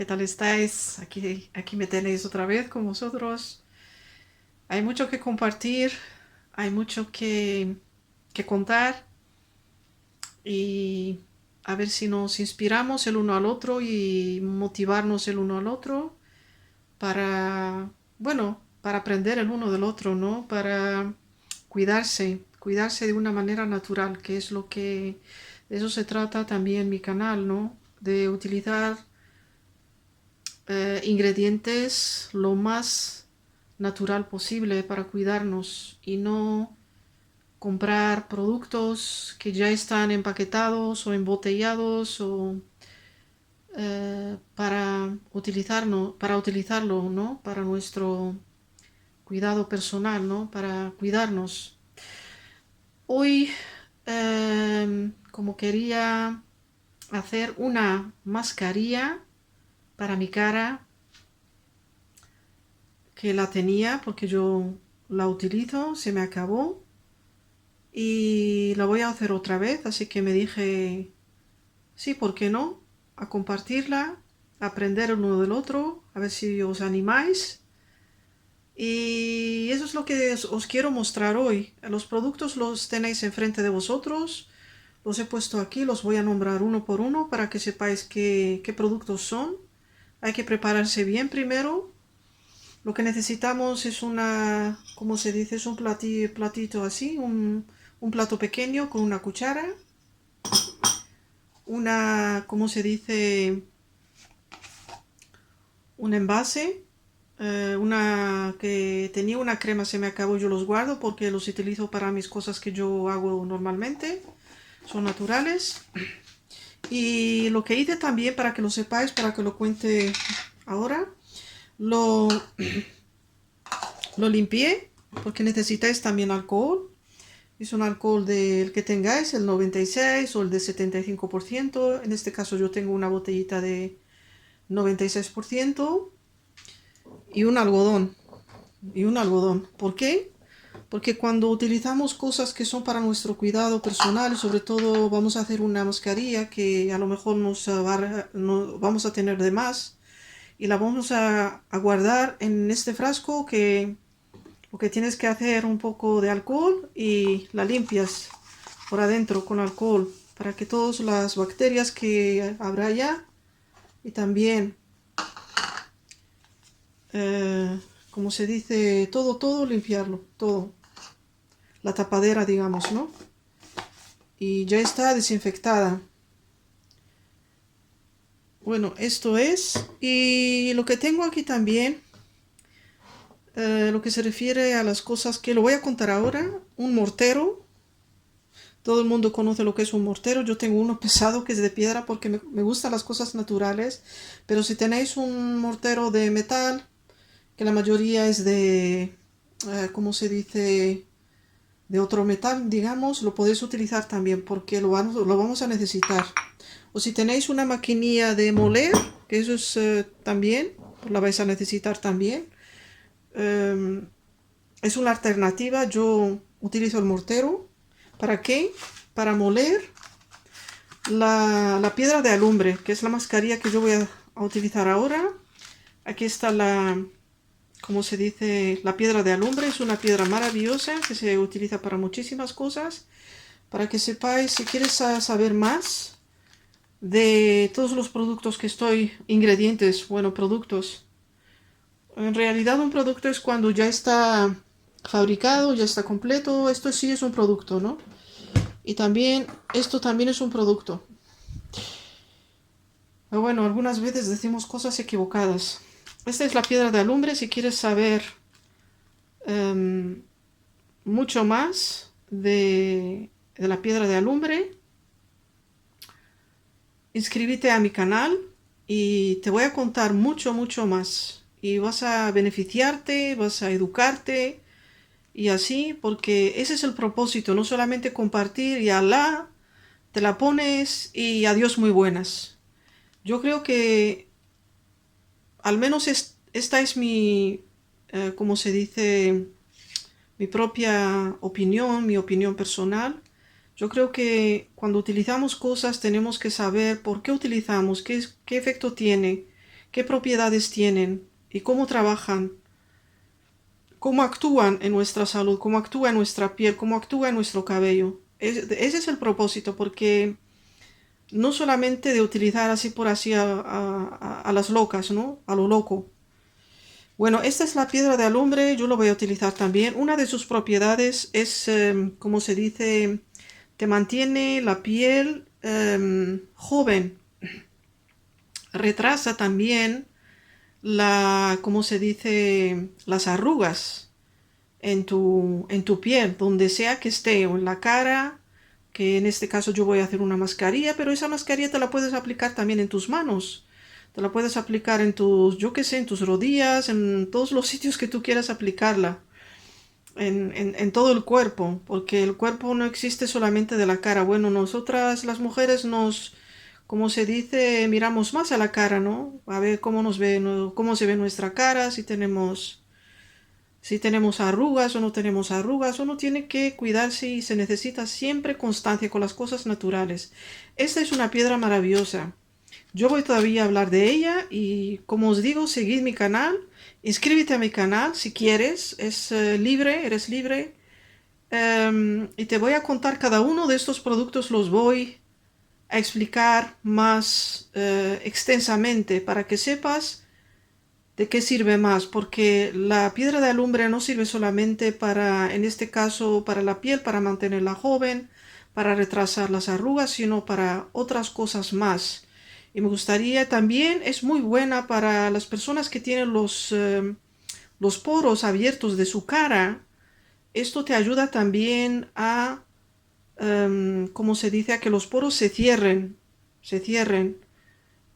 ¿qué tal estáis? Aquí me tenéis otra vez con vosotros. Hay mucho que compartir, hay mucho que contar y a ver si nos inspiramos el uno al otro y motivarnos el uno al otro para, bueno, para aprender el uno del otro, ¿no? Para cuidarse de una manera natural, que es lo que, de eso se trata también mi canal, ¿no? De utilizar ingredientes lo más natural posible para cuidarnos y no comprar productos que ya están empaquetados o embotellados o para utilizarlo, ¿no? Para nuestro cuidado personal, ¿no? Para cuidarnos. Hoy, como quería hacer una mascarilla para mi cara, que la tenía porque yo la utilizo, se me acabó y la voy a hacer otra vez, así que me dije, sí, ¿por qué no? A compartirla, a aprender el uno del otro, a ver si os animáis. Y eso es lo que os quiero mostrar hoy. Los productos los tenéis enfrente de vosotros, los he puesto aquí, los voy a nombrar uno por uno para que sepáis qué productos son. Hay que prepararse bien primero. Lo que necesitamos es una, ¿cómo se dice? Es un platito así, un plato pequeño con una cuchara, una, ¿cómo se dice? Un envase, una que tenía una crema, se me acabó, yo los guardo porque los utilizo para mis cosas que yo hago normalmente, son naturales. Y lo que hice también, para que lo sepáis, para que lo cuente ahora, lo, lo limpié porque necesitáis también alcohol. Es un alcohol del que tengáis, el 96 o el de 75%. En este caso yo tengo una botellita de 96% y un algodón. Y un algodón. ¿Por qué? Porque cuando utilizamos cosas que son para nuestro cuidado personal, sobre todo vamos a hacer una mascarilla que a lo mejor no, vamos a tener de más y la vamos a guardar en este frasco, que lo que tienes que hacer un poco de alcohol y la limpias por adentro con alcohol para que todas las bacterias que habrá ya y también, eh, como se dice, todo limpiarlo, todo, la tapadera, digamos, ¿no? Y ya está desinfectada. Bueno, esto es. Y lo que tengo aquí también, lo que se refiere a las cosas que lo voy a contar ahora, un mortero. Todo el mundo conoce lo que es un mortero. Yo tengo uno pesado que es de piedra porque me gustan las cosas naturales. Pero si tenéis un mortero de metal, que la mayoría es de, ¿cómo se dice? De otro metal, digamos, lo podéis utilizar también porque lo vamos a necesitar. O si tenéis una maquinilla de moler, que eso es también, pues la vais a necesitar también. Eh, es una alternativa. Yo utilizo el mortero. ¿Para qué? Para moler la piedra de alumbre, que es la mascarilla que yo voy a utilizar ahora. Aquí está como se dice, la piedra de alumbre. Es una piedra maravillosa que se utiliza para muchísimas cosas. Para que sepáis, si quieres saber más de todos los productos que ingredientes, bueno, productos. En realidad un producto es cuando ya está fabricado, ya está completo. Esto sí es un producto, ¿no? Y también, esto también es un producto. Pero bueno, algunas veces decimos cosas equivocadas. Esta es la piedra de alumbre. Si quieres saber um, mucho más de la piedra de alumbre, inscríbete a mi canal y te voy a contar mucho más. Y vas a beneficiarte, vas a educarte y así, porque ese es el propósito, no solamente compartir y alá, te la pones y adiós muy buenas. Yo creo que al menos esta es como se dice, mi propia opinión, mi opinión personal. Yo creo que cuando utilizamos cosas tenemos que saber por qué utilizamos, qué efecto tiene, qué propiedades tienen y cómo trabajan, cómo actúan en nuestra salud, cómo actúa en nuestra piel, cómo actúa en nuestro cabello. Ese es el propósito, porque no solamente de utilizar así por así a las locas, ¿no? A lo loco. Bueno, esta es la piedra de alumbre, yo lo voy a utilizar también. Una de sus propiedades es, como se dice, te mantiene la piel joven. Retrasa también como se dice, las arrugas en tu piel, donde sea que esté, o en la cara, que en este caso yo voy a hacer una mascarilla, pero esa mascarilla te la puedes aplicar también en tus manos. Te la puedes aplicar en tus, yo qué sé, en tus rodillas, en todos los sitios que tú quieras aplicarla. En todo el cuerpo, porque el cuerpo no existe solamente de la cara. Bueno, nosotras las mujeres nos, como se dice, miramos más a la cara, ¿no? A ver cómo nos ve, cómo se ve nuestra cara, si tenemos arrugas o no tenemos arrugas. Uno tiene que cuidarse y se necesita siempre constancia con las cosas naturales. Esta es una piedra maravillosa. Yo voy todavía a hablar de ella y como os digo, seguid mi canal, inscríbete a mi canal si quieres, es libre, eres libre. Y te voy a contar cada uno de estos productos, los voy a explicar más extensamente para que sepas de qué sirve más, porque la piedra de alumbre no sirve solamente para, en este caso, para la piel, para mantenerla joven, para retrasar las arrugas, sino para otras cosas más. Y me gustaría también, es muy buena para las personas que tienen los poros abiertos de su cara. Esto te ayuda también a, como se dice, a que los poros se cierren.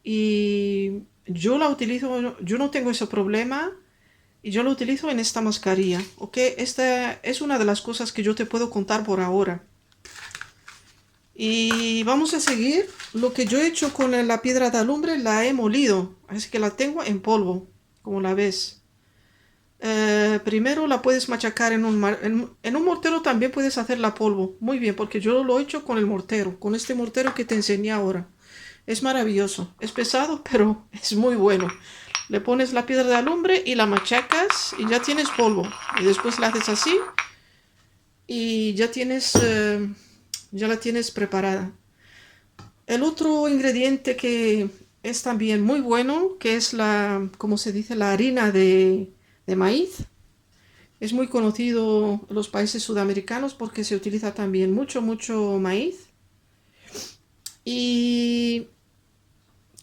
Y yo la utilizo, yo no tengo ese problema y yo lo utilizo en esta mascarilla, ¿ok? Esta es una de las cosas que yo te puedo contar por ahora. Y vamos a seguir. Lo que yo he hecho con la piedra de alumbre la he molido, así que la tengo en polvo, como la ves. Primero la puedes machacar en un mortero, también puedes hacerla polvo. Muy bien, porque yo lo he hecho con el mortero, con este mortero que te enseñé ahora. Es maravilloso, es pesado, pero es muy bueno. Le pones la piedra de alumbre y la machacas y ya tienes polvo. Y después la haces así y ya la tienes preparada. El otro ingrediente que es también muy bueno, que es como se dice, la harina de maíz. Es muy conocido en los países sudamericanos porque se utiliza también mucho, mucho maíz. Y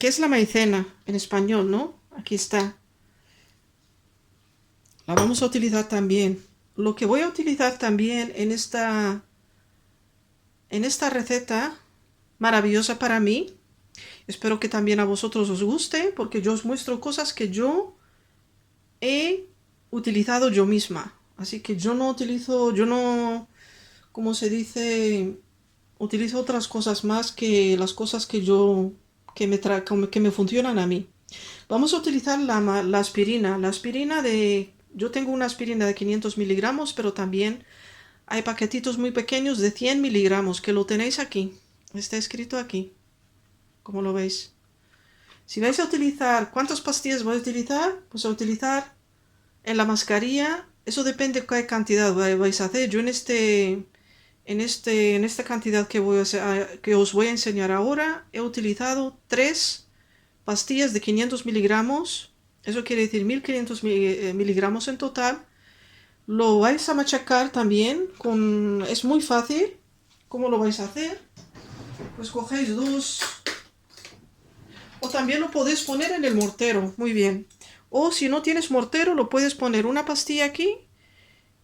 ¿qué es la maicena en español, no? Aquí está. La vamos a utilizar también. Lo que voy a utilizar también en esta receta maravillosa para mí, espero que también a vosotros os guste, porque yo os muestro cosas que yo he utilizado yo misma. Así que yo no, como se dice, utilizo otras cosas más que las cosas que me funcionan a mí. Vamos a utilizar la aspirina. Yo tengo una aspirina de 500 miligramos, pero también hay paquetitos muy pequeños de 100 miligramos, que lo tenéis aquí. Está escrito aquí, como lo veis. Si vais a utilizar, ¿cuántas pastillas vais a utilizar? Pues a utilizar en la mascarilla, eso depende de qué cantidad vais a hacer. Yo en esta cantidad que os voy a enseñar ahora, he utilizado 3 pastillas de 500 miligramos. Eso quiere decir 1500 miligramos en total. Lo vais a machacar también es muy fácil. ¿Cómo lo vais a hacer? Pues cogéis dos. O también lo podéis poner en el mortero. Muy bien. O si no tienes mortero, lo puedes poner una pastilla aquí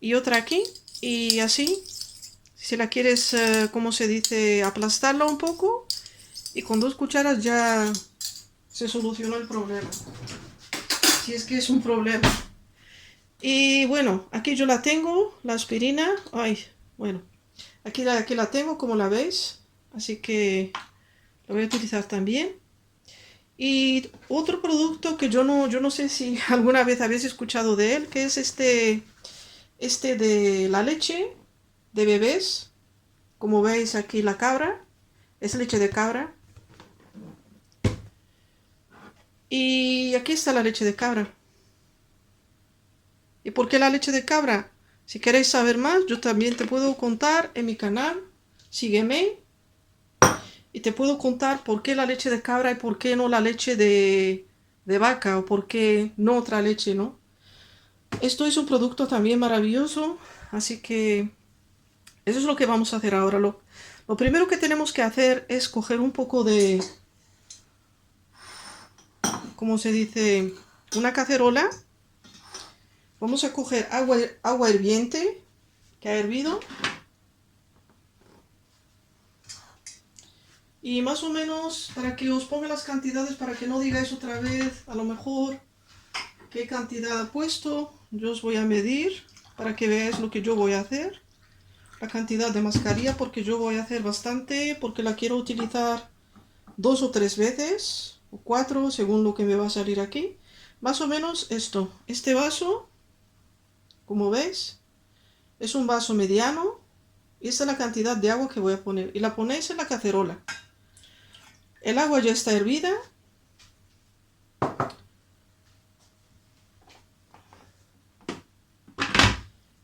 y otra aquí. Y así, si la quieres, como se dice, aplastarla un poco. Y con 2 cucharas ya se solucionó el problema. Si es que es un problema. Y bueno, aquí yo la tengo, la aspirina. Ay, bueno. Aquí la tengo, como la veis. Así que la voy a utilizar también. Y otro producto que yo no sé si alguna vez habéis escuchado de él, que es este de la leche de bebés. Como veis aquí la cabra, es leche de cabra. Y aquí está la leche de cabra. ¿Y por qué la leche de cabra? Si queréis saber más, yo también te puedo contar en mi canal. Sígueme y te puedo contar por qué la leche de cabra y por qué no la leche de vaca o por qué no otra leche, ¿no? Esto es un producto también maravilloso, así que eso es lo que vamos a hacer ahora. Lo primero que tenemos que hacer es coger un poco de, ¿cómo se dice? Una cacerola. Vamos a coger agua hirviente que ha hervido. Y más o menos para que os ponga las cantidades, para que no digáis otra vez, a lo mejor, qué cantidad ha puesto. Yo os voy a medir para que veáis lo que yo voy a hacer. La cantidad de mascarilla, porque yo voy a hacer bastante, porque la quiero utilizar 2 o 3 veces, o 4, según lo que me va a salir aquí. Más o menos esto. Este vaso, como veis, es un vaso mediano. Y esta es la cantidad de agua que voy a poner. Y la ponéis en la cacerola. El agua ya está hervida.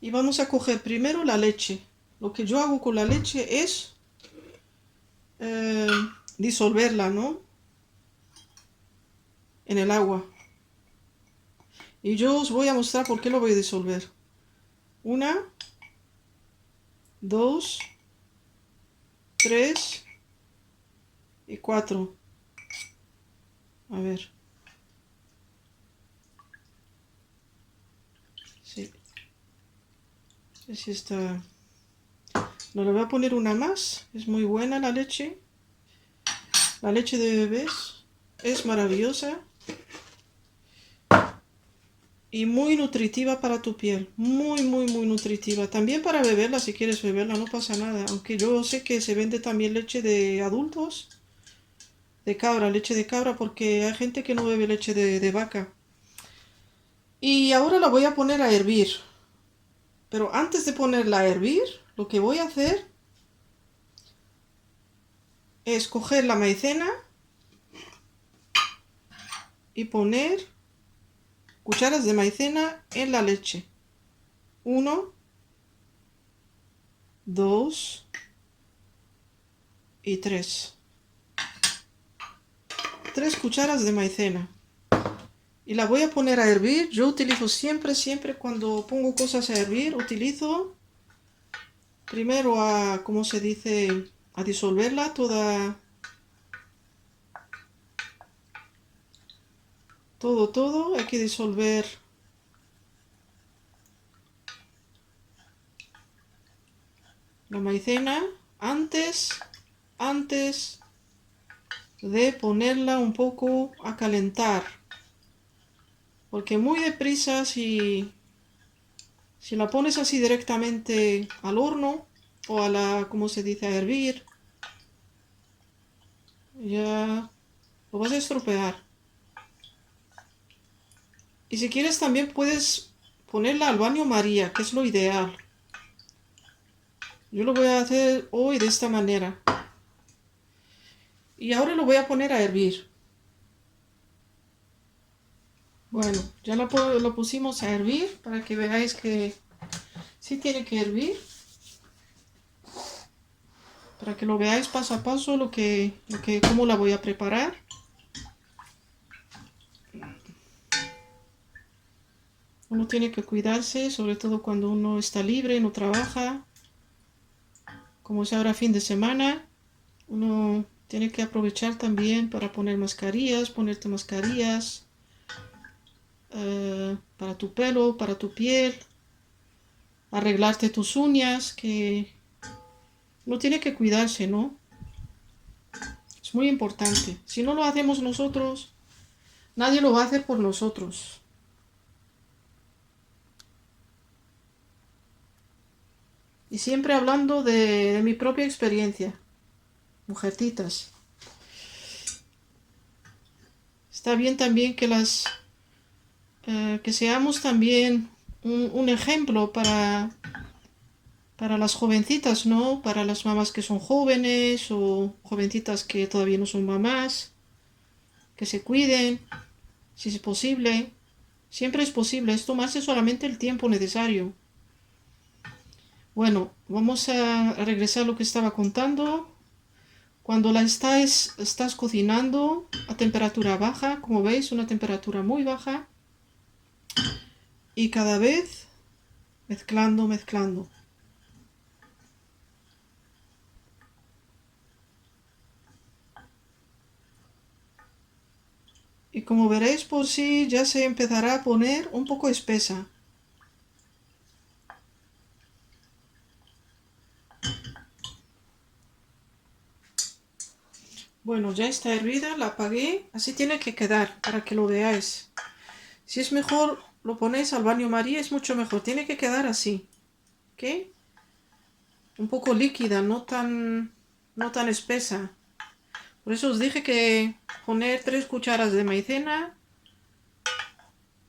Y vamos a coger primero la leche. Lo que yo hago con la leche es disolverla, ¿no? En el agua. Y yo os voy a mostrar por qué lo voy a disolver. 1, 2, 3 y 4. A ver. Sí. Así está. No, le voy a poner una más. Es muy buena la leche. La leche de bebés es maravillosa. Y muy nutritiva para tu piel. Muy, muy, muy nutritiva. También para beberla, si quieres beberla, no pasa nada. Aunque yo sé que se vende también leche de adultos. De cabra, leche de cabra, porque hay gente que no bebe leche de vaca. Y ahora la voy a poner a hervir. Pero antes de ponerla a hervir, lo que voy a hacer es coger la maicena y poner cucharas de maicena en la leche. 1, 2 y 3. 3 cucharas de maicena. Y la voy a poner a hervir. Yo utilizo siempre cuando pongo cosas a hervir, utilizo primero a, ¿cómo se dice? A disolverla toda. Todo. Hay que disolver la maicena antes de ponerla un poco a calentar. Porque muy deprisa si la pones así directamente al horno o a la, ¿cómo se dice? A hervir, ya lo vas a estropear. Y si quieres también puedes ponerla al baño María, que es lo ideal. Yo lo voy a hacer hoy de esta manera. Y ahora lo voy a poner a hervir. Bueno, ya lo pusimos a hervir para que veáis que sí tiene que hervir. Para que lo veáis paso a paso cómo la voy a preparar. Uno tiene que cuidarse, sobre todo cuando uno está libre, no trabaja. Como es ahora fin de semana, uno tiene que aprovechar también para ponerte mascarillas para tu pelo, para tu piel, arreglarte tus uñas, que uno tiene que cuidarse, ¿no? Es muy importante. Si no lo hacemos nosotros, nadie lo va a hacer por nosotros. Y siempre hablando de mi propia experiencia, mujercitas. Está bien también que seamos también un ejemplo para las jovencitas, ¿no? Para las mamás que son jóvenes o jovencitas que todavía no son mamás, que se cuiden. si es posible. Siempre es posible, es tomarse solamente el tiempo necesario. Bueno, vamos a regresar a lo que estaba contando. Cuando la estás cocinando a temperatura baja, como veis, una temperatura muy baja, y cada vez mezclando, mezclando. Y como veréis por sí ya se empezará a poner un poco espesa. Bueno, ya está hervida, la apagué, así tiene que quedar para que lo veáis. Si es mejor lo ponéis al baño María, es mucho mejor, tiene que quedar así, ¿ok? Un poco líquida, no tan espesa. Por eso os dije que poner 3 cucharas de maicena,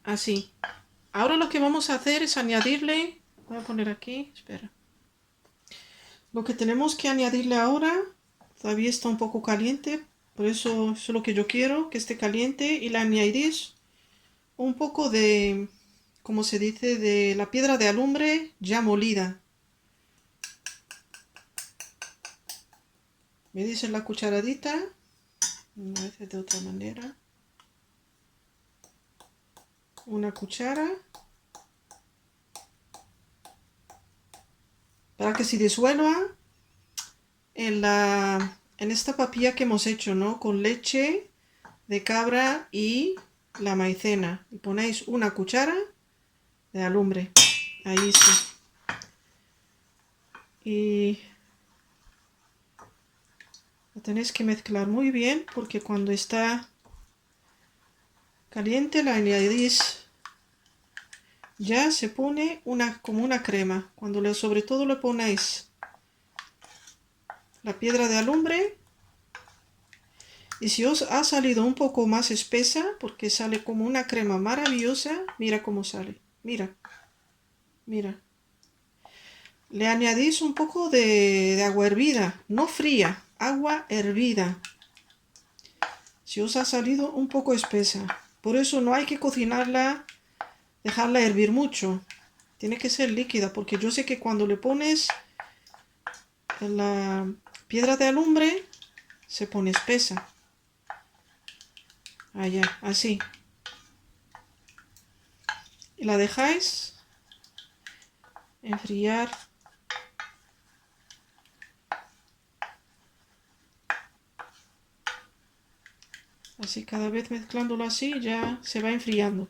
así. Ahora lo que vamos a hacer es añadirle, voy a poner aquí, espera. Lo que tenemos que añadirle ahora, todavía está un poco caliente, por eso es lo que yo quiero, que esté caliente, y le añadís un poco de, como se dice, de la piedra de alumbre ya molida. Me dice la cucharadita, a veces de otra manera, una cuchara, para que se disuelva en esta papilla que hemos hecho, ¿no? Con leche de cabra y la maicena. Y ponéis una cuchara de alumbre. Ahí sí. Y lo tenéis que mezclar muy bien porque cuando está caliente la añadís. Ya se pone como una crema. Cuando sobre todo le ponéis la piedra de alumbre. Y si os ha salido un poco más espesa, porque sale como una crema maravillosa, mira cómo sale. Mira, mira. Le añadís un poco de agua hervida, no fría, agua hervida. Si os ha salido un poco espesa. Por eso no hay que cocinarla, dejarla hervir mucho. Tiene que ser líquida, porque yo sé que cuando le pones la piedra de alumbre, se pone espesa. Allá, así. Y la dejáis enfriar. Así cada vez mezclándolo así ya se va enfriando.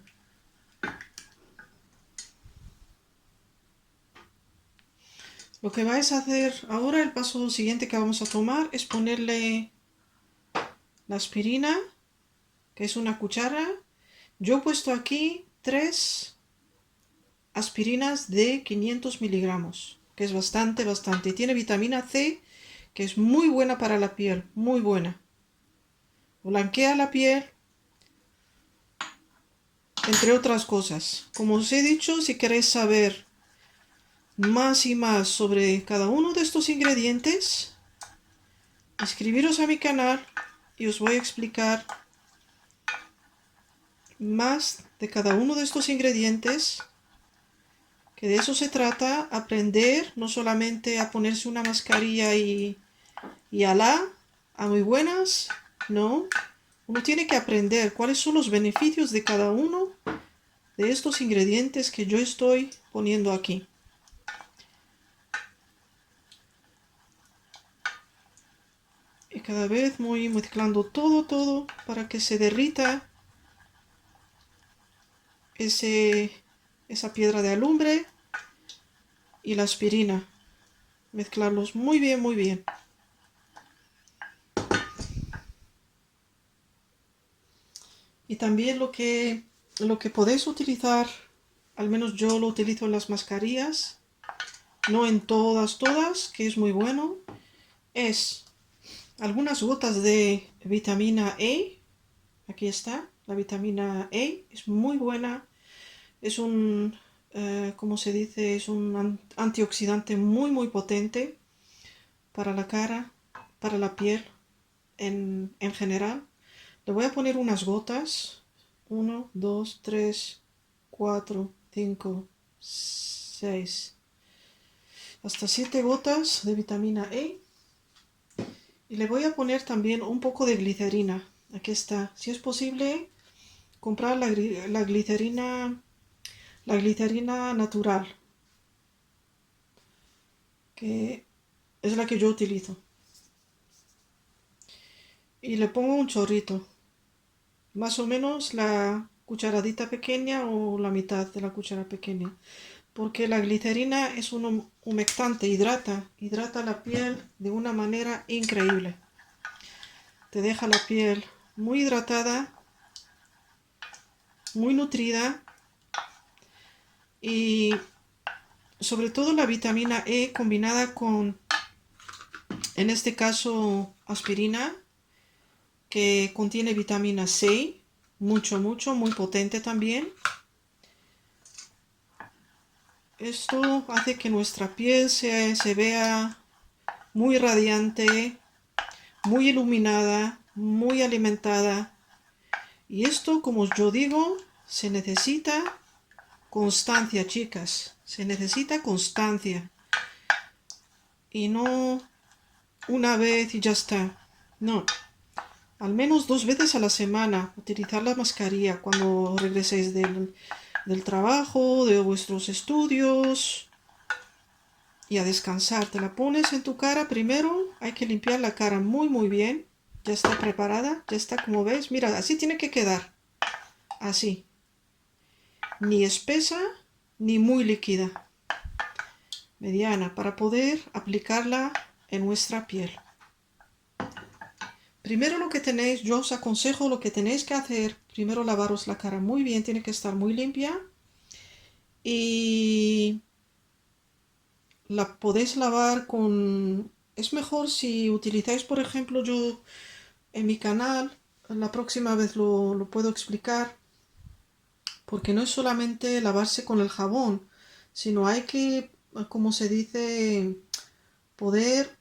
Lo que vais a hacer ahora, el paso siguiente que vamos a tomar es ponerle la aspirina, que es una cuchara. Yo he puesto aquí 3 aspirinas de 500 miligramos, que es bastante, bastante. Y tiene vitamina C, que es muy buena para la piel, muy buena. Blanquea la piel, entre otras cosas. Como os he dicho, si queréis saber más y más sobre cada uno de estos ingredientes, inscribiros a mi canal y os voy a explicar más de cada uno de estos ingredientes, que de eso se trata, aprender no solamente a ponerse una mascarilla y alá, a muy buenas, no, uno tiene que aprender cuáles son los beneficios de cada uno de estos ingredientes que yo estoy poniendo aquí. Y cada vez voy mezclando todo para que se derrita esa piedra de alumbre y la aspirina. Mezclarlos muy bien, muy bien. Y también lo que podéis utilizar, al menos yo lo utilizo en las mascarillas, no en todas, que es muy bueno, es algunas gotas de vitamina E. Aquí está, la vitamina E es muy buena. Es ¿cómo se dice? Es un antioxidante muy, muy potente para la cara, para la piel en general. Le voy a poner unas gotas, 1, 2, 3, 4, 5, 6, hasta 7 gotas de vitamina E. Y le voy a poner también un poco de glicerina. Aquí está. Si es posible, comprar la glicerina natural, que es la que yo utilizo. Y le pongo un chorrito, más o menos la cucharadita pequeña o la mitad de la cuchara pequeña. Porque la glicerina es un humectante, hidrata la piel de una manera increíble. Te deja la piel muy hidratada, muy nutrida y sobre todo la vitamina E combinada con, en este caso, aspirina, que contiene vitamina C, muy potente también. Esto hace que nuestra piel se vea muy radiante, muy iluminada, muy alimentada. Y esto, como yo digo, se necesita constancia, chicas. Se necesita constancia. Y no una vez y ya está. No. Al menos 2 veces a la semana. Utilizar la mascarilla cuando regreséis del trabajo, de vuestros estudios. Y a descansar. Te la pones en tu cara primero. Hay que limpiar la cara muy bien. Ya está preparada. Ya está, como veis. Mira, así tiene que quedar. Así. Ni espesa ni muy líquida. Mediana, para poder aplicarla en nuestra piel. Primero yo os aconsejo lo que tenéis que hacer. Primero lavaros la cara muy bien, tiene que estar muy limpia. Y la podéis lavar con... Es mejor si utilizáis, por ejemplo, yo en mi canal, la próxima vez lo puedo explicar, porque no es solamente lavarse con el jabón, sino hay que, como se dice, poder,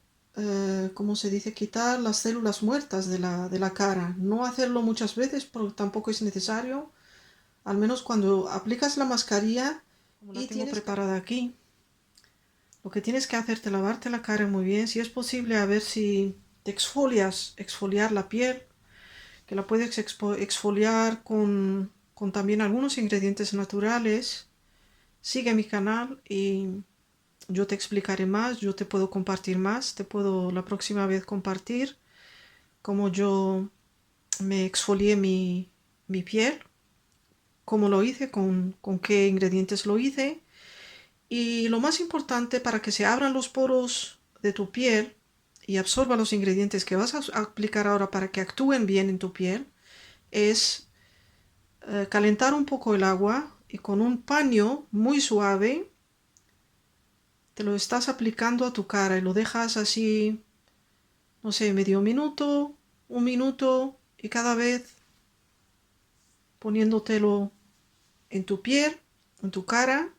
como se dice, quitar las células muertas de la cara. No hacerlo muchas veces porque tampoco es necesario. Al menos cuando aplicas la mascarilla, como la tengo preparada aquí, lo que tienes que hacerte lavarte la cara muy bien. Si es posible, a ver si te exfoliar la piel, que la puedes exfoliar con también algunos ingredientes naturales. Sigue mi canal y yo te explicaré más, yo te puedo compartir más, te puedo la próxima vez compartir cómo yo me exfolié mi piel, cómo lo hice, con qué ingredientes lo hice. Y lo más importante para que se abran los poros de tu piel y absorba los ingredientes que vas a aplicar ahora para que actúen bien en tu piel es calentar un poco el agua y con un paño muy suave te lo estás aplicando a tu cara y lo dejas así, no sé, medio minuto, 1 minuto y cada vez poniéndotelo en tu piel, en tu cara.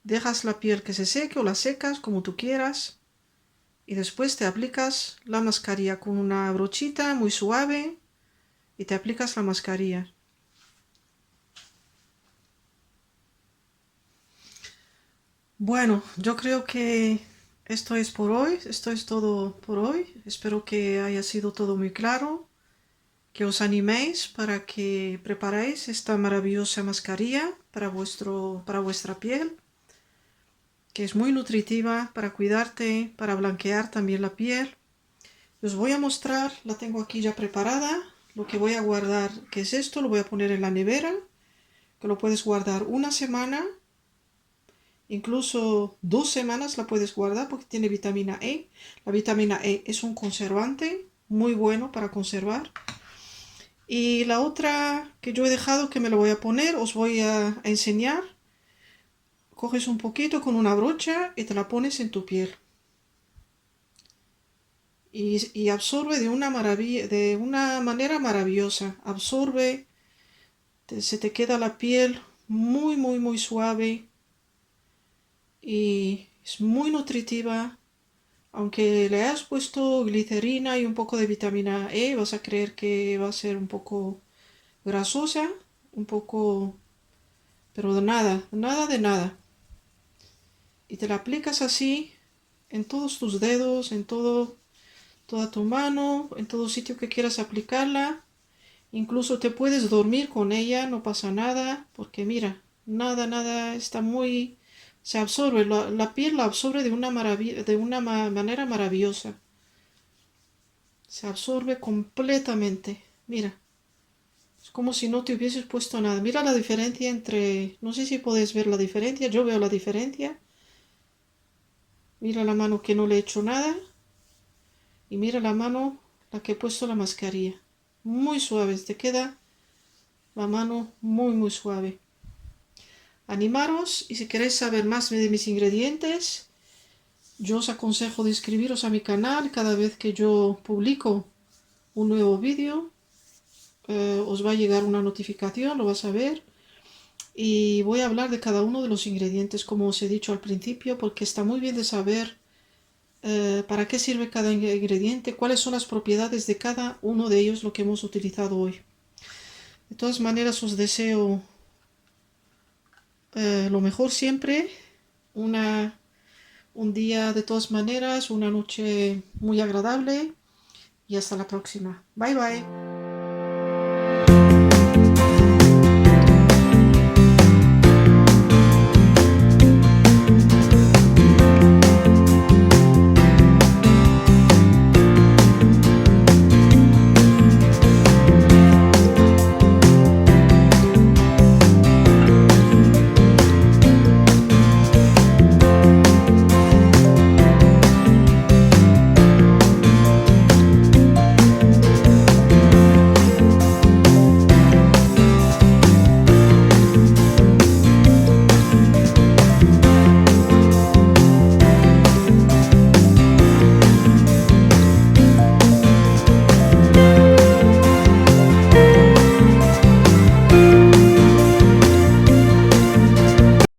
Dejas la piel que se seque o la secas como tú quieras y después te aplicas la mascarilla con una brochita muy suave y te aplicas la mascarilla. Bueno, yo creo que esto es por hoy, esto es todo por hoy. Espero que haya sido todo muy claro, que os animéis para que preparéis esta maravillosa mascarilla para vuestra piel, que es muy nutritiva para cuidarte, para blanquear también la piel. Os voy a mostrar, la tengo aquí ya preparada, lo que voy a guardar, que es esto, lo voy a poner en la nevera, que lo puedes guardar 1 semana, incluso 2 semanas la puedes guardar porque tiene vitamina E. La vitamina E es un conservante muy bueno para conservar. Y la otra que yo he dejado que me lo voy a poner, os voy a enseñar. Coges un poquito con una brocha y te la pones en tu piel. Y absorbe de una manera maravillosa. Absorbe, se te queda la piel muy suave y es muy nutritiva. Aunque le hayas puesto glicerina y un poco de vitamina E, vas a creer que va a ser un poco grasosa, un poco, pero de nada, nada de nada. Y te la aplicas así en todos tus dedos, en toda tu mano, en todo sitio que quieras aplicarla. Incluso te puedes dormir con ella, no pasa nada, porque mira, nada, nada, está muy... Se absorbe, la piel la absorbe de una manera maravillosa. Se absorbe completamente. Mira, es como si no te hubieses puesto nada. Mira la diferencia entre... No sé si podéis ver la diferencia, yo veo la diferencia. Mira la mano que no le he hecho nada. Y mira la mano, la que he puesto la mascarilla. Muy suave, te queda la mano muy, muy suave. Animaros y si queréis saber más de mis ingredientes, yo os aconsejo de inscribiros a mi canal cada vez que yo publico un nuevo vídeo. Os va a llegar una notificación, lo vas a ver. Y voy a hablar de cada uno de los ingredientes, como os he dicho al principio, porque está muy bien de saber para qué sirve cada ingrediente, cuáles son las propiedades de cada uno de ellos, lo que hemos utilizado hoy. De todas maneras, os deseo lo mejor siempre, un día de todas maneras, una noche muy agradable y hasta la próxima. Bye bye.